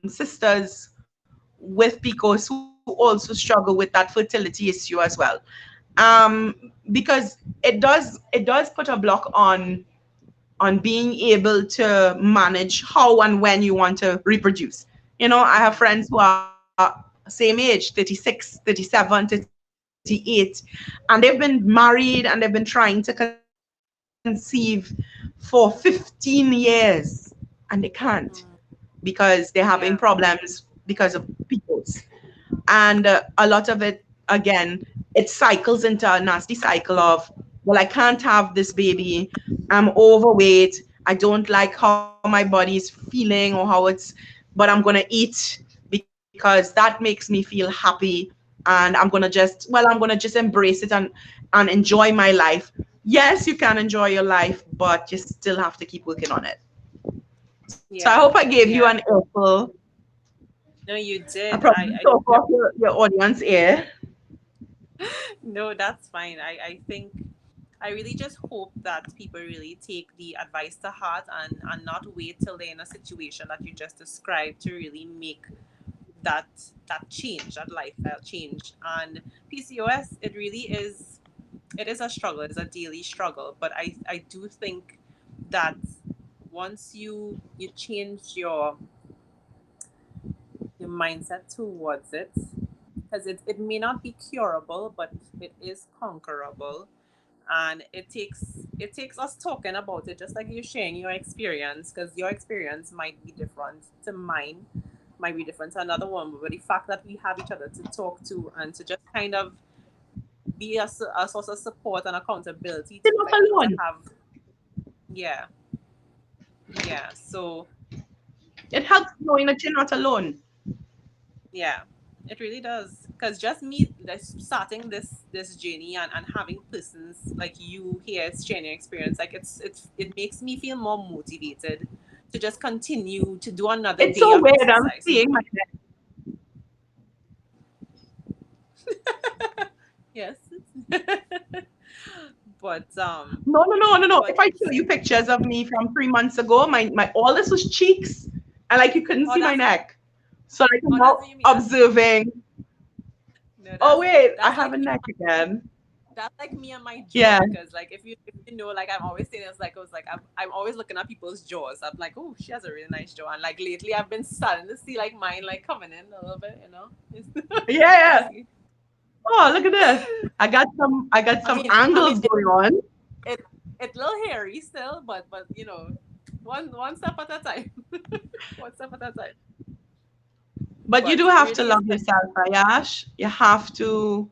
sisters with PCOS who also struggle with that fertility issue as well. Because it does put a block on being able to manage how and when you want to reproduce. I have
Mm-hmm.
friends who are same age, 36, 37, 38, and they've been married and they've been trying to conceive for 15 years, and they can't, because they're having problems
Yeah.
because of PCOS. And a lot of it, again, it cycles into a nasty cycle of well, I can't have this baby. I'm overweight. I don't like how my body is feeling or how it's, but I'm going to eat because that makes me feel happy. And I'm going to just embrace it and enjoy my life. Yes, you can enjoy your life, but you still have to keep working on it. So I
Yeah,
hope I gave you
yeah.
an earful.
No, you
I
did.
probably
I
talk off your audience ear.
No, that's fine. I think I really just hope that people really take the advice to heart and not wait till they're in a situation that you just described to really make that that change, that lifestyle change. And PCOS, it is a struggle, it's a daily struggle. But I do think that once you change your mindset towards it, because it may not be curable, but it is conquerable. And it takes us talking about it, just like you sharing your experience, because your experience might be different to mine, might be different to another one, but the fact that we have each other to talk to and to just kind of be a source of support and accountability
You're
to,
not
like, to
alone.
have, yeah, yeah. So
It helps knowing that you're not alone.
yeah, it really does. Because just me, like, starting this journey and having persons like you here sharing your experience, like it makes me feel more motivated to just continue to do another
It's
day
so
of
weird. I'm
exercise. You
seeing
know,
my
yes. but
no.
but
If I show you pictures of me from 3 months ago, my all this was cheeks, and like you couldn't
oh,
see my
that's like
neck. So like I'm
oh, that's
now
what you mean.
observing.
No,
Oh wait, I
that's
have
like
a
me.
neck again.
That's like me and my jaw,
Yeah,
because like if you know, like I'm always saying, it's like I was like I'm always looking at people's jaws. I'm like, oh, she has a really nice jaw. And like lately I've been starting to see like mine like coming in a little bit, you know.
yeah.
Obviously,
Oh, look at this. I got
I
some
mean I mean
angles going on.
it it's a little hairy still, but you know, one step at a time. One step at a time.
But you
But
do
it
have to
really is
love yourself, Ayash. You have to,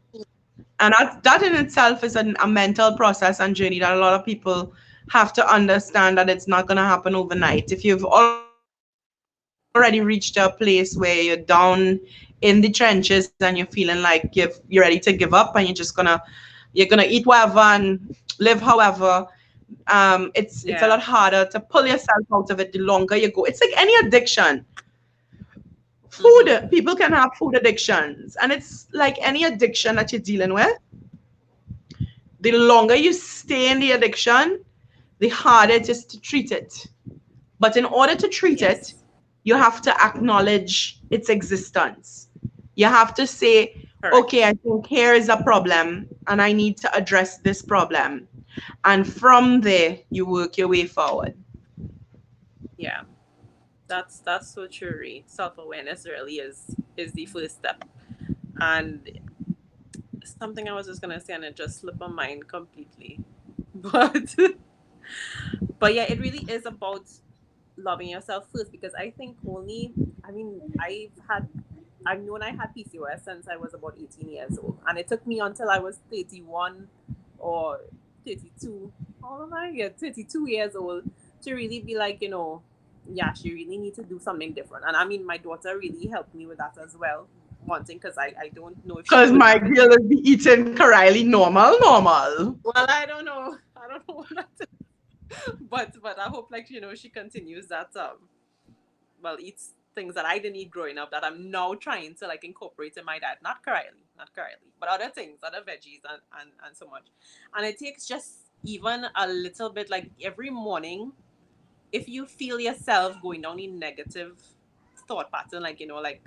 and that in itself is a mental process and journey that a lot of people have to understand that it's not going to happen overnight. If you've already reached a place where you're down in the trenches and you're feeling like you're ready to give up and you're gonna eat whatever and live however, it's a lot harder to
yeah.
pull yourself out of it the longer you go. It's like any addiction. Food,
Mm-hmm.
people can have food addictions, and it's like any addiction that you're dealing with. The longer you stay in the addiction, the harder it is to treat it. But in order to treat it,
Yes.
you have to acknowledge its existence. You have to say, okay,
Correct.
I think here is a problem and I need to address this problem. And from there, you work your way forward.
Yeah. That's so true. Self awareness really is the first step. And something I was just gonna say and it just slipped my mind completely. But but yeah, it really is about loving yourself first, because I think only I mean I've known I had PCOS since I was about 18 years old, and it took me until I was 31 or 32. How am I? Yeah, 32 years old to really be like, yeah, she really need to do something different. And I mean, my daughter really helped me with that as well. One thing, because I don't know if she
Because
would
my
have it.
girl is be eating Corrally normal.
Well, I don't know. I don't know what that is. But I hope, like, she continues that well, eats things that I didn't eat growing up that I'm now trying to like incorporate in my diet. Not currently, but other things, other veggies and so much. And it takes just even a little bit, like every morning, if you feel yourself going down in negative thought pattern, like, like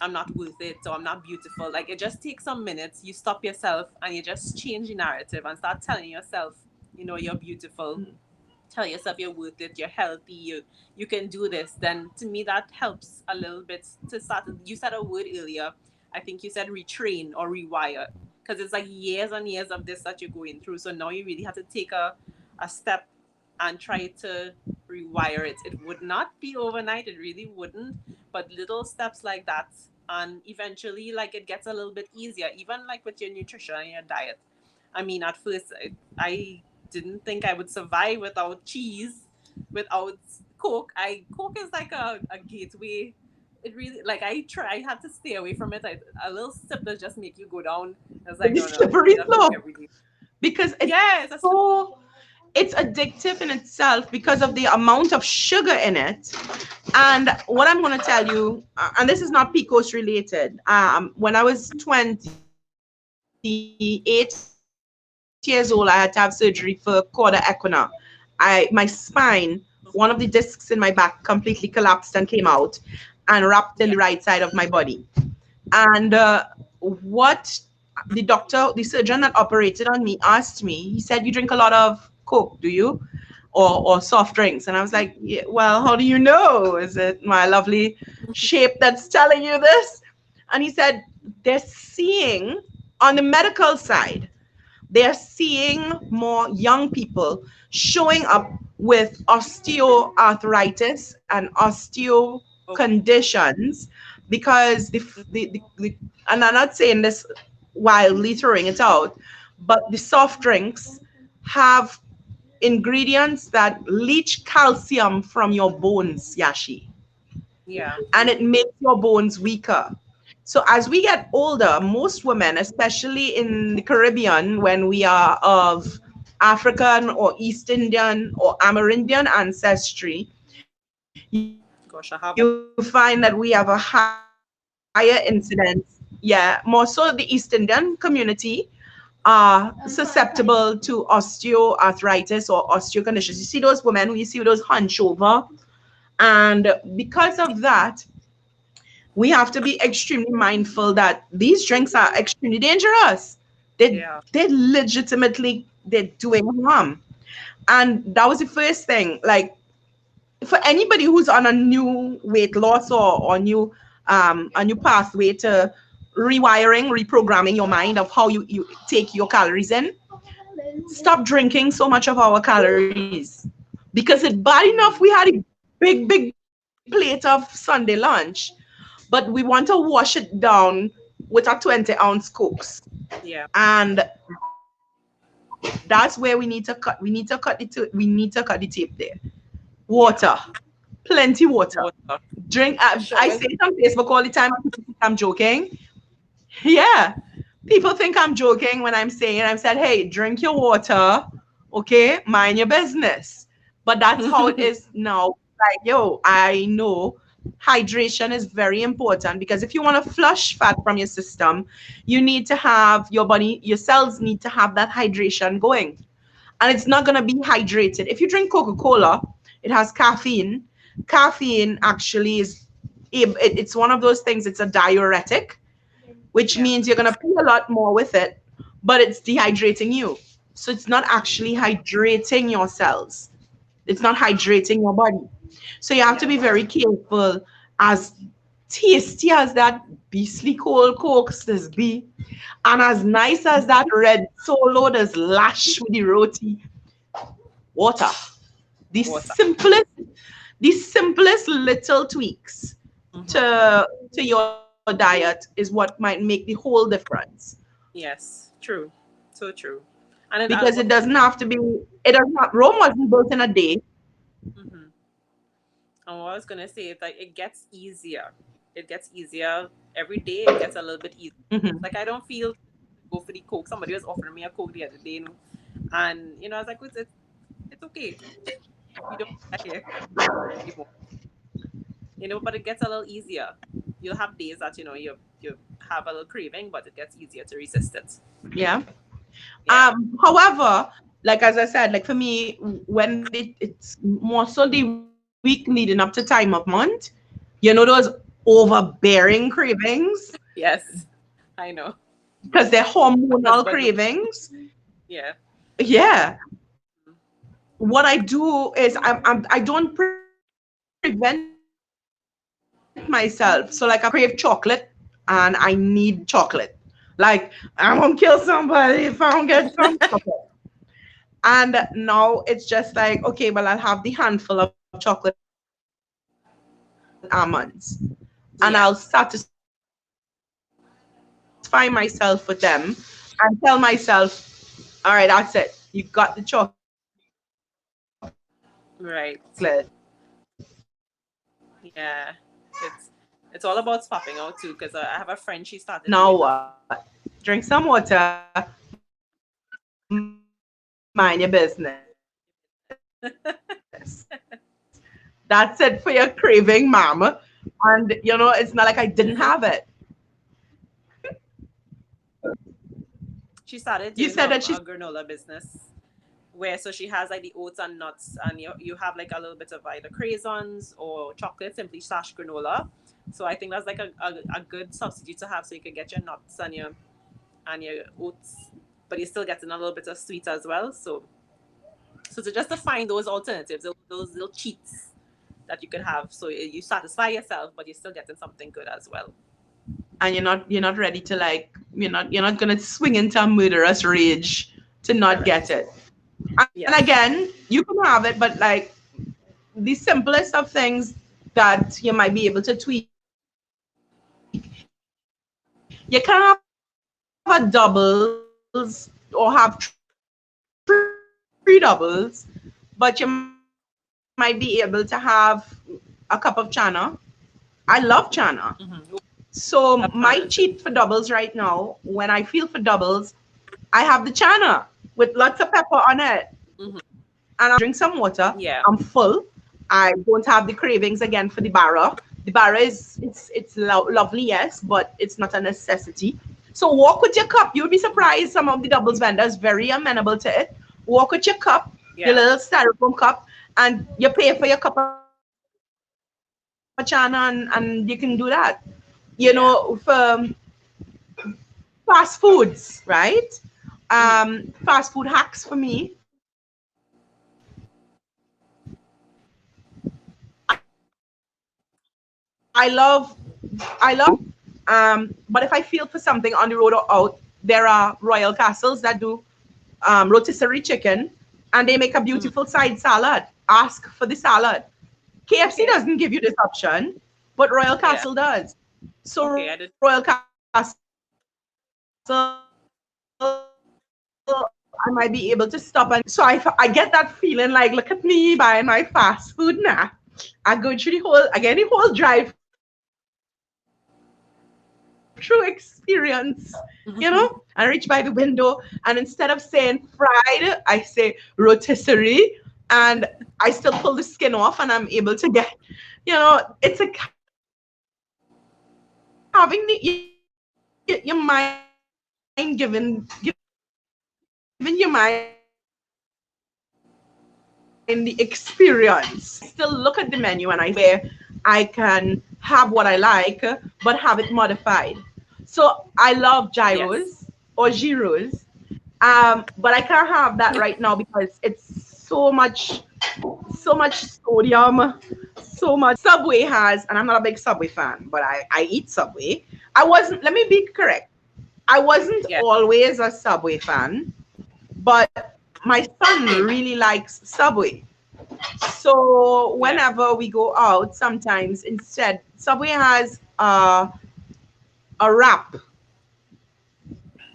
I'm not worth it, or I'm not beautiful. Like, it just takes some minutes. You stop yourself and you just change the narrative and start telling yourself, you're beautiful, tell yourself you're worth it, you're healthy, you can do this. Then to me that helps a little bit to start. You said a word earlier, I think you said retrain or rewire, because it's like years and years of this that you're going through. So now you really have to take a step and try to rewire it. It would not be overnight, it really wouldn't, but little steps like that, and eventually, like, it gets a little bit easier, even like with your nutrition and your diet. I mean, at first, I didn't think I would survive without cheese, without Coke. Coke is like a gateway. It really, like, I had to stay away from it. A little sip does just make you go down. I was like,
The
no, no, I
slippery
need a Coke
slope,
every day.
because
Yes, that's
it's addictive in itself because of the amount of sugar in it. And what I'm going to tell you, and this is not PCOS related, when I was 28 years old, I had to have surgery for quarter equina. My spine, one of the discs in my back completely collapsed and came out and wrapped in the right side of my
yeah,
body. And what the surgeon that operated on me asked me, he said, "You drink a lot of Coke, do you? Or soft drinks?" And I was like, yeah, "Well, how do you know? Is it my lovely shape that's telling you this?" And he said, "They're seeing on the medical side, they're seeing more young people showing up with osteoarthritis and osteo
oh,
conditions because and I'm not saying this wildly throwing it out, but the soft drinks have ingredients that leach calcium from your bones, Yashi,
yeah,
and it makes your bones weaker. So as we get older, most women, especially in the Caribbean, when we are of African or East Indian or Amerindian ancestry, you find that we have a
gosh, I
higher
haven't.
incidence. Yeah, more so the East Indian community are susceptible to osteoarthritis or osteoconditions. You see those women who you see with those hunchover, and because of that, we have to be extremely mindful that these drinks are extremely dangerous.
Yeah,
They legitimately they're doing harm. And that was the first thing. Like, for anybody who's on a new weight loss or new a new pathway to rewiring, reprogramming your mind of how you take your calories in, stop drinking so much of our calories. Because it's bad enough we had a big plate of Sunday lunch, but we want to wash it down with a 20-ounce cokes.
yeah,
And that's where we need to cut the tape there. Water,
yeah.
plenty water.
Water
Drink.
for
I
sure.
say it on Facebook all the time, and people think I'm joking. Yeah, people think I'm joking when I'm said, "Hey, drink your water, okay? Mind your business." But that's how it is now. Like, yo, I know hydration is very important because if you want to flush fat from your system, you need to have your cells need to have that hydration going, and it's not going to be hydrated. If you drink Coca-Cola, it has caffeine. Caffeine actually it's one of those things, it's a diuretic, which
Yeah,
means you're going to pee a lot more with it, but it's dehydrating you. So it's not actually hydrating your cells. It's not hydrating your body. So you have to
yeah,
be very careful. As tasty as that beastly cold cokes does be, and as nice as that red solo does lash with the roti, water. The
water.
simplest, the simplest little tweaks
Hmm.
to your diet is what might make the whole difference.
Yes, true, so true. And then
Because it doesn't have to be. It does not. Rome wasn't built in a day.
mhm. And what I was gonna say is like it gets easier. It gets easier every day. It gets a little bit easier.
Mhm.
Like I don't feel to go for the coke. Somebody was offering me a coke the other day, and I was like, it's okay. We don't need that here anymore. But it gets a little easier. You'll have days that you have a little craving, but it gets easier to resist it.
Yeah.
Yeah,
However, like as I said, like for me, when it's more so the week leading up to time of month, those overbearing cravings,
yes, I know.
because they're
My
hormonal
husband knows.
cravings.
Yeah,
Yeah. What I do is I don't prevent myself. So like if I crave chocolate and I need chocolate, like I'm gonna kill somebody if I don't get some chocolate. And now it's just like, okay, well, I'll have the handful of chocolate almonds and I'll satisfy myself with them
yeah,
and tell myself, I'm not gonna have any more chocolate. All right, that's it. You got the chocolate.
Right. Yeah. It's all about swapping out too, because I have a friend, she started
Now
doing
what? Drink some water. Mind your business. That's it for your craving, ma'am. And it's not like I didn't have it.
she started
You
doing
said that
a
she's
granola business where so she has like the oats and nuts, and you have like a little bit of either craisins or chocolate simply slash granola. So I think that's like a good substitute to have, so you can get your nuts and your oats, but you're still getting a little bit of sweet as well. So to just to find those alternatives, those little cheats that you can have, so you satisfy yourself, but you're still getting something good as well.
and you're not ready to like you're not gonna swing into a murderous rage to not get
Correct.
it. And
Yes.
again, you can have it, but like the simplest of things that you might be able to tweak. You can have a doubles or have three doubles, but you might be able to have a cup of chana. I love chana. So my cheat for doubles right now, when I feel for doubles, I
That's
have the
fantastic.
chana with lots of pepper on it. And I'm full. I drink some water. I'm full. I don't have the
Yeah.
cravings again for the barra. The barra it's lovely, yes, but it's not a necessity. So walk with your cup. You would be surprised. Some of the doubles vendors very amenable to it. Walk with your cup, your little
Yeah.
styrofoam cup, and you pay for your cup of chana, and you can do that. For
Yeah.
fast foods, right?
Hmm.
Fast food hacks for me. I love but if I feel for something on the road or out, there are Royal Castles that do rotisserie chicken, and they make a beautiful
Hmm.
side salad. Ask for the salad. KFC
Okay.
doesn't give you this option, but Royal
Yeah.
Castle does. So
Okay.
Royal
I did.
Castle, I might be able to stop and so I get that feeling like, look at me buying my fast food now. I go through I get the whole drive-through experience, and reach by the window, and instead of saying fried, I say rotisserie, and I still pull the skin off, and I'm able to get, it's a having your mind giving your mind the experience. I still look at the menu and I say, where I can have what I like, but have it modified. So I love gyros
Yes.
or gyros, but I can't have that right now because it's so much sodium, so much. Subway has, and I'm not a big Subway fan, but I eat Subway. I wasn't. Let me be correct. I wasn't
Yeah.
always a Subway fan, but my son
Same.
really likes Subway. So
Yeah.
whenever we go out, sometimes instead Subway has a wrap,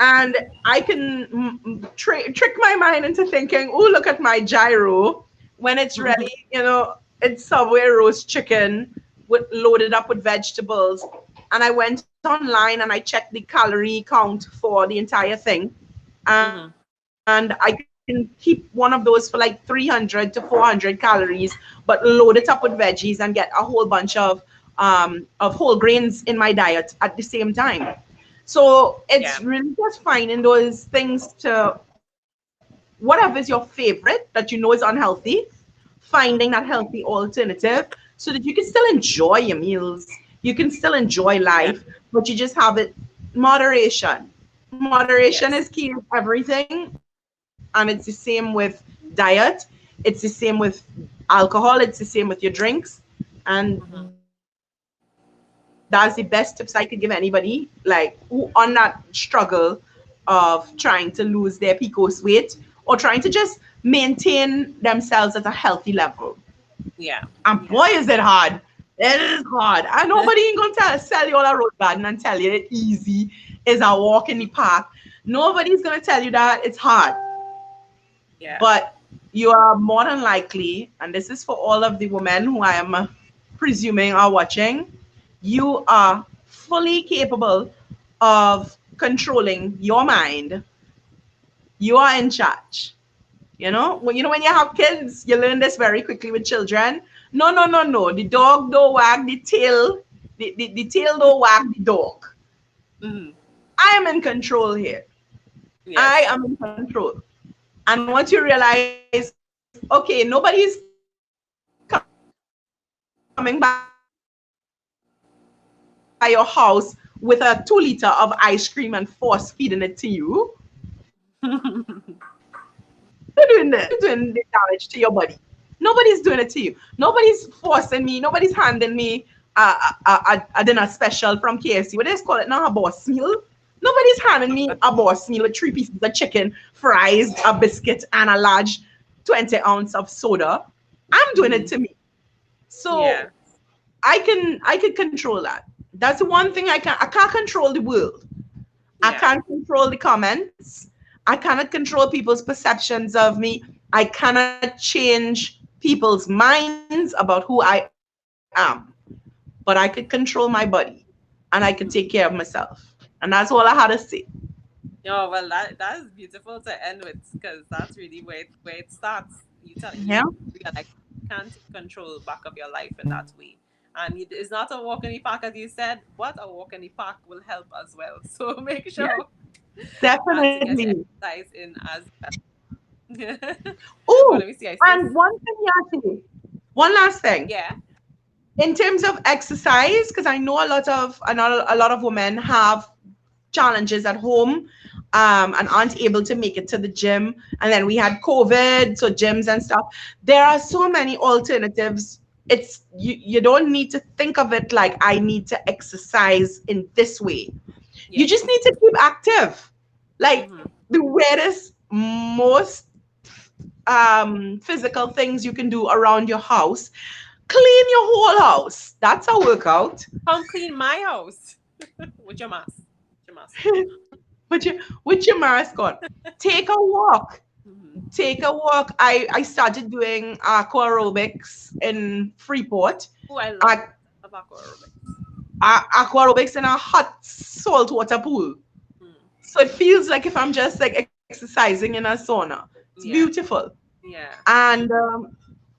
and I can trick my mind into thinking, oh, look at my gyro, when it's really, it's Subway roast chicken loaded up with vegetables. And I went online and I checked the calorie count for the entire thing,
Hmm.
and I can keep one of those for like 300 to 400 calories, but load it up with veggies and get a whole bunch of whole grains in my diet at the same time. So it's
Yeah.
really just finding those things to whatever is your favorite that you know is unhealthy, finding that
Hmm.
healthy alternative so that you can still enjoy your meals, you can still enjoy
Yeah.
life, but you just have it moderation. Moderation is
Yes.
key in everything, and it's the same with diet, it's the same with alcohol, it's the same with your drinks. And that's the best tips I could give anybody, like who on that struggle of trying to lose their PCOS weight or trying to just maintain themselves at a healthy level. And
Yeah.
boy, is it
Yeah.
hard. It is hard. And nobody ain't gonna sell you all a rose garden and tell you it easy is a walk in the park. Nobody's gonna tell you that it's hard.
Yeah.
but you are more than likely, and this is for all of the women who I am presuming are watching, you are fully capable of controlling your mind. You are in charge. When you have kids, you learn this very quickly with children. No, no, no, no. The dog don't wag the tail. The tail don't wag the dog.
Hmm.
I am in control here. I
Yes.
am in control. And once you realize, okay, nobody's coming by your house with a 2 liter of ice cream and force feeding it to you. Nobody's doing this. Nobody's doing the damage to your body. Nobody's doing it to you. Nobody's forcing me. Nobody's handing me a dinner special from KFC. What do they call it now? A boss meal. Nobody's handing me a boss meal with 3 pieces of chicken, fries, a biscuit, and a large 20 ounce of soda. I'm doing it
Hmm.
to me.
Yeah.
So I can control that. That's the one thing I can't control the world. I
Yeah.
can't control the comments. I cannot control people's perceptions of me. I cannot change people's minds about who I am. But I could control my body and I could take care of myself. And that's all I had to say.
Oh well, that is beautiful to end with because that's really where it starts.
Yeah.
You realize you can't take control back of your life in that way, and it's not a walk in the park as you said, but a walk in the park will help as well. So make
Yes,
sure to get your
definitely.
exercise in as well. Oh,
Oh,
let me see. I see.
and one thing, Yati, one last thing.
Yeah.
In terms of exercise, because I know a lot of women have challenges at home and aren't able to make it to the gym. And then we had COVID, so gyms and stuff. There are so many alternatives. You don't need to think of it like I need to exercise in this way. You just
Yes.
need to keep active. Like
Mm-hmm.
the weirdest, most physical things you can do around your house. Clean your whole house. That's a workout.
Come clean my house with your mask. Your mask.
With your mask on. Take a walk.
Mm-hmm.
Take a walk. I started doing aqua aerobics in Freeport.
Oh, I love
Uh,
it. I love aqua aerobics.
Aqua aerobics in a hot saltwater pool.
Mm.
So it feels like if I'm just like exercising in a sauna. It's
Yeah.
beautiful.
Yeah.
And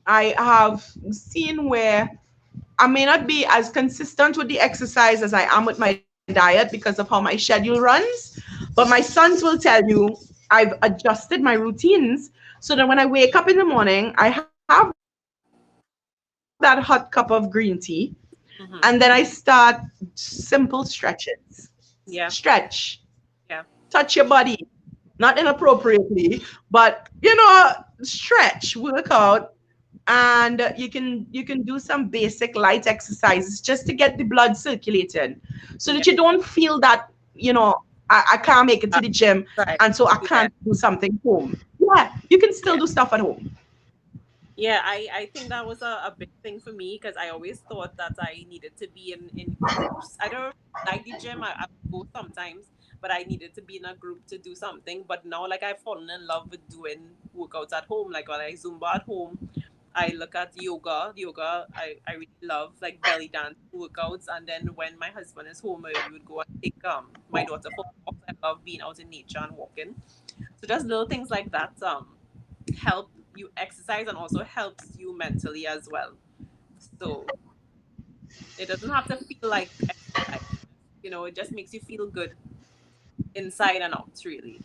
I have seen where I may not be as consistent with the exercise as I am with my diet because of how my schedule runs. But my sons will tell you I've adjusted my routines so that when I wake up in the morning, I have that hot cup of green tea and then I start
Mm-hmm.
simple stretches. Stretch, touch your
Yeah.
body, not inappropriately, but stretch, work out, and you can do some basic light exercises just to get the blood circulating so
Yeah.
that you don't feel that I can't make it to
Uh,
the gym
right.
and so I
Yeah.
can't do something home. Yeah, you can still
Yeah.
do stuff at home.
Yeah. I think that was a big thing for me because I always thought that I needed to be in groups. I don't like the gym. I go sometimes, but I needed to be in a group to do something. But now, like, I've fallen in love with doing workouts at home, like when I Zumba at home. I look at yoga. Yoga, I really love like belly dance workouts. And then when my husband is home, we would go and take my daughter for walks. I love being out in nature and walking. So just little things like that help you exercise and also helps you mentally as well. So it doesn't have to feel like exercise. It just makes you feel good inside and out, really.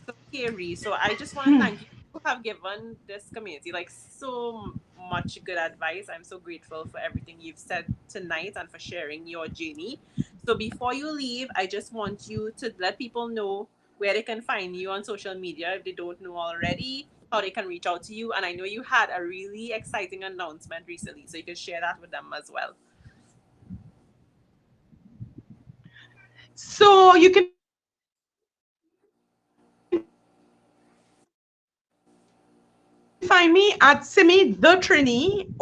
So, Carrie, so I just want to thank you. You have given this community like so much good advice. I'm so grateful for everything you've said tonight and for sharing your journey. So, before you leave, I just want you to let people know where they can find you on social media if they don't know already, how they can reach out to you. And I know you had a really exciting announcement recently, so you can share that with them as well.
So you can find me at Simmy De Trini on all social media platforms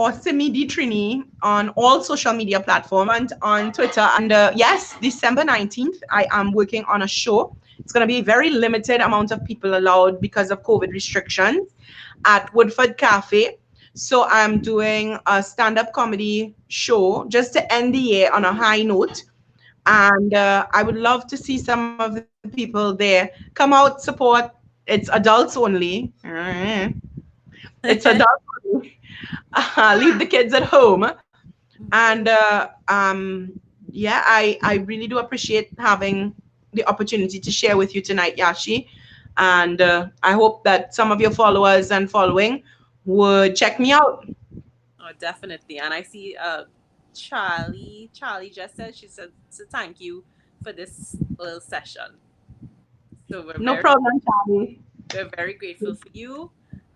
or Simmy De Trini on Twitter and yes, December 19th, I am working on a show. It's called it's going to be very limited amount of people allowed because of COVID restrictions at Woodford Cafe. So I'm doing a stand-up comedy show just to end the year on a high note. And I would love to see some of the people there. Come out, support. It's adults only. It's adults only. Leave the kids at home. And yeah, I really do appreciate having the opportunity to share with you tonight, Yashi. And I hope that some of your followers and following would check me out.
Oh, definitely. And I see Charlie. Charlie just said, she said to thank you for this little session. So
No problem, Charlie.
we're very grateful for you.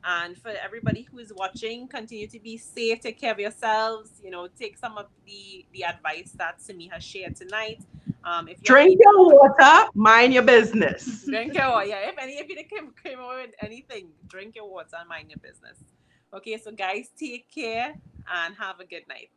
And for everybody who is watching, continue to be safe, take care of yourselves, you know, take some of the advice that Simi has shared tonight. If you have
Drink
any
your water, mind your business.
drink your water, yeah. If you came over with anything, drink your water and mind your business. Okay, so guys, take care and have a good night.